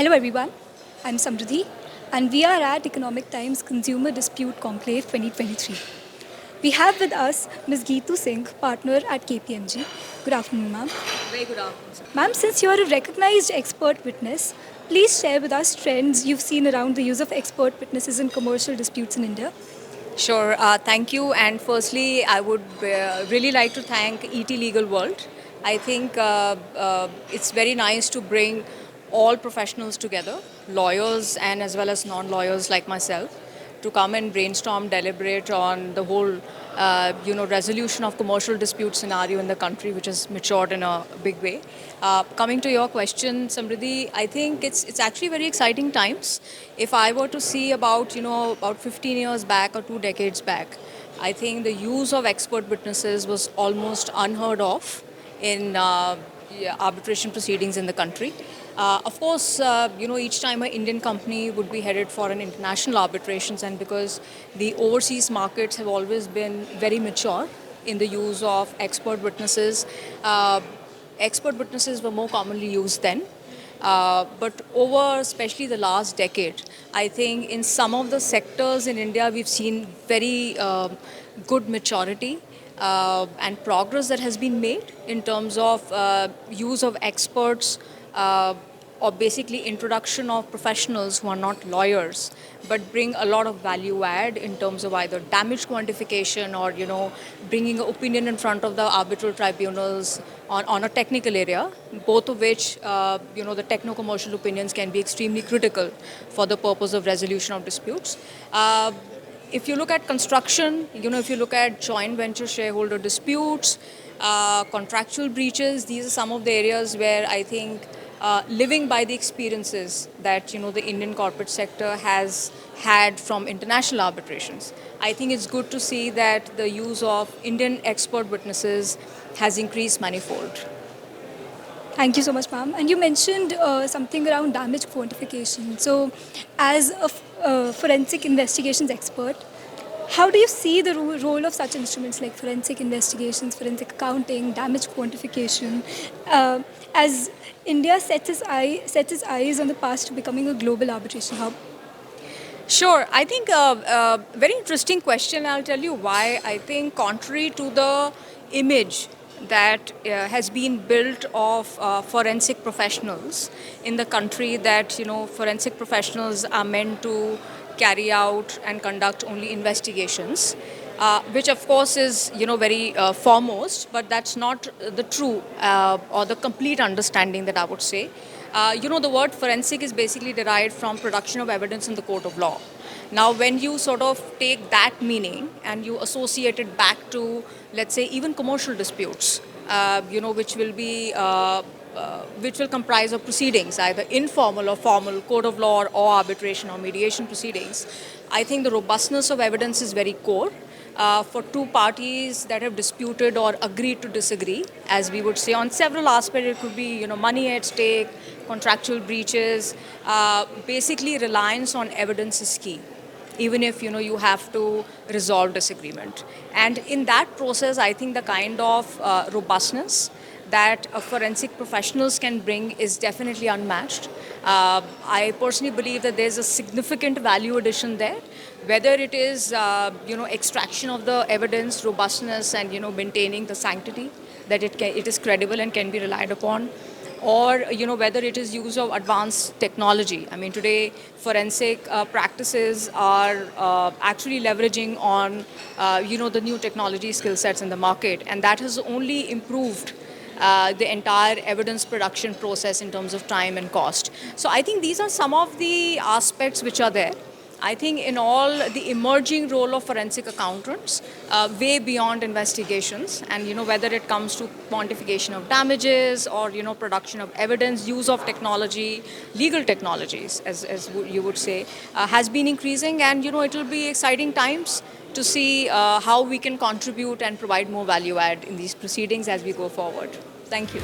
Hello everyone, I'm Samriddhi and we are at Economic Times Consumer Dispute Conclave 2023. We have with us Ms. Geetu Singh, partner at KPMG. Good afternoon, ma'am. Very good afternoon, sir. Ma'am, since you are a recognized expert witness, please share with us trends you've seen around the use of expert witnesses in commercial disputes in India. Sure. Thank you. And firstly, I would really like to thank ET Legal World. I think it's very nice to bring all professionals together, lawyers and as well as non-lawyers like myself, to come and brainstorm, deliberate on the whole, resolution of commercial dispute scenario in the country, which has matured in a big way. Coming to your question, Samriddhi, I think it's actually very exciting times. If I were to see about 15 years back or 2 decades back, I think the use of expert witnesses was almost unheard of in arbitration proceedings in the country. Of course, each time an Indian company would be headed for an international arbitrations, and because the overseas markets have always been very mature in the use of expert witnesses were more commonly used then. But over especially the last decade, I think in some of the sectors in India, we've seen very good maturity and progress that has been made in terms of use of experts or basically introduction of professionals who are not lawyers but bring a lot of value add in terms of either damage quantification or bringing an opinion in front of the arbitral tribunals on a technical area, both of which the techno-commercial opinions can be extremely critical for the purpose of resolution of disputes. If you look at construction, if you look at joint venture shareholder disputes, contractual breaches, these are some of the areas where I think living by the experiences that the Indian corporate sector has had from international arbitrations. I think it's good to see that the use of Indian expert witnesses has increased manifold. Thank you so much, ma'am. And you mentioned something around damage quantification. So, as a forensic investigations expert, how do you see the role of such instruments like forensic investigations, forensic accounting, damage quantification, as India sets its eyes on the path to becoming a global arbitration hub? Sure. I think very interesting question. I'll tell you why. I think contrary to the image that has been built of forensic professionals in the country, that forensic professionals are meant to carry out and conduct only investigations, which of course is very foremost, but that's not the true or the complete understanding that I would say. The word forensic is basically derived from production of evidence in the court of law. Now, when you sort of take that meaning and you associate it back to, let's say, even commercial disputes, which will comprise of proceedings, either informal or formal, court of law or arbitration or mediation proceedings, I think the robustness of evidence is very core. For two parties that have disputed or agreed to disagree, as we would say, on several aspects. It could be money at stake, contractual breaches. Basically, reliance on evidence is key, even if you have to resolve disagreement. And in that process, I think the kind of robustness that forensic professionals can bring is definitely unmatched. I personally believe that there's a significant value addition there, whether it is extraction of the evidence, robustness, and maintaining the sanctity that it is credible and can be relied upon, or whether it is use of advanced technology. I mean, today forensic practices are actually leveraging on the new technology skill sets in the market, and that has only improved the entire evidence production process in terms of time and cost. So I think these are some of the aspects which are there. I think in all, the emerging role of forensic accountants, way beyond investigations, and whether it comes to quantification of damages or production of evidence, use of technology, legal technologies, as you would say, has been increasing, and it will be exciting times to see how we can contribute and provide more value add in these proceedings as we go forward. Thank you.